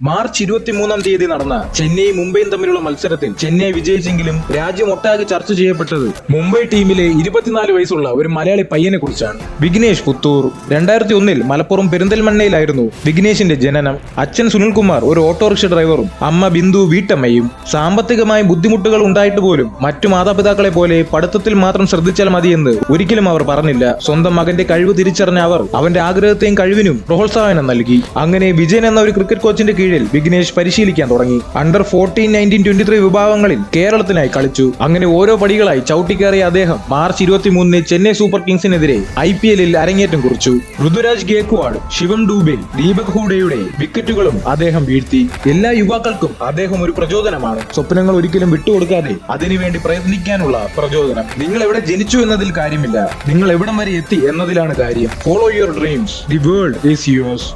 March 23 നടന്ന ചെന്നൈ മുംബൈയും തമ്മിലുള്ള മത്സരത്തിൽ ചെന്നൈ വിജയിച്ചെങ്കിലും രാജ്യമൊട്ടാകെ ചർച്ച ചെയ്യപ്പെട്ടത് മുംബൈ ടീമിലെ 24 വയസ്സുള്ള ഒരു മലയാളി പയ്യനെ കുറിച്ചാണ്. വിഘ്നേഷ് പുത്തൂർ. 2001 മലപ്പുറം പെരിന്തൽമണ്ണയിലായിരുന്നു വിഘ്നേഷിന്റെ ജനനം. അച്ഛൻ സുനിൽകുമാർ ഒരു ഓട്ടോറിക്ഷ ഡ്രൈവറും അമ്മ ബിന്ദു വീട്ടമ്മയും. സാമ്പത്തികമായ ബുദ്ധിമുട്ടുകൾ ഉണ്ടായിട്ട് പോലും മറ്റു മാതാപിതാക്കളെ പോലെ പഠിത്തത്തിൽ മാത്രം ശ്രദ്ധിച്ചാൽ മതിയെന്ന് ഒരിക്കലും അവർ പറഞ്ഞില്ല. സ്വന്തം മകന്റെ കഴിവ് തിരിച്ചറിഞ്ഞ അവർ അവന്റെ ആഗ്രഹത്തെയും കഴിവിനും പ്രോത്സാഹനം നൽകി. അങ്ങനെ വിജയൻ എന്ന ഒരു ക്രിക്കറ്റ് കോച്ചിന്റെ കീഴിൽ വിഘ്നേഷ് പരിശീലിക്കാൻ തുടങ്ങി. അണ്ടർ 14, 19, 23 വിഭാഗങ്ങളിൽ കേരളത്തിനായി കളിച്ചു. അങ്ങനെ ഓരോ പടികളായി ചവിട്ടിക്കേറിയ അദ്ദേഹം മാർച്ച് 23 ചെന്നൈ സൂപ്പർ കിങ്സിനെതിരെ IPL-ൽ അരങ്ങേറ്റം കുറിച്ചു. ഋതുരാജ് ഗേക്വാഡ്, ശിവം ഡൂബെ, ദീപക് ഹൂഡയുടെ വിക്കറ്റുകളും അദ്ദേഹം വീഴ്ത്തി. എല്ലാ യുവാക്കൾക്കും അദ്ദേഹം ഒരു പ്രചോദനമാണ്. സ്വപ്നങ്ങൾ ഒരിക്കലും വിട്ടുകൊടുക്കാതെ അതിനുവേണ്ടി പ്രയത്നിക്കാനുള്ള പ്രചോദനം. നിങ്ങൾ എവിടെ ജനിച്ചു എന്നതിൽ കാര്യമില്ല, നിങ്ങൾ എവിടം വരെ എത്തി എന്നതിലാണ് കാര്യം. Follow your dreams. The world is yours.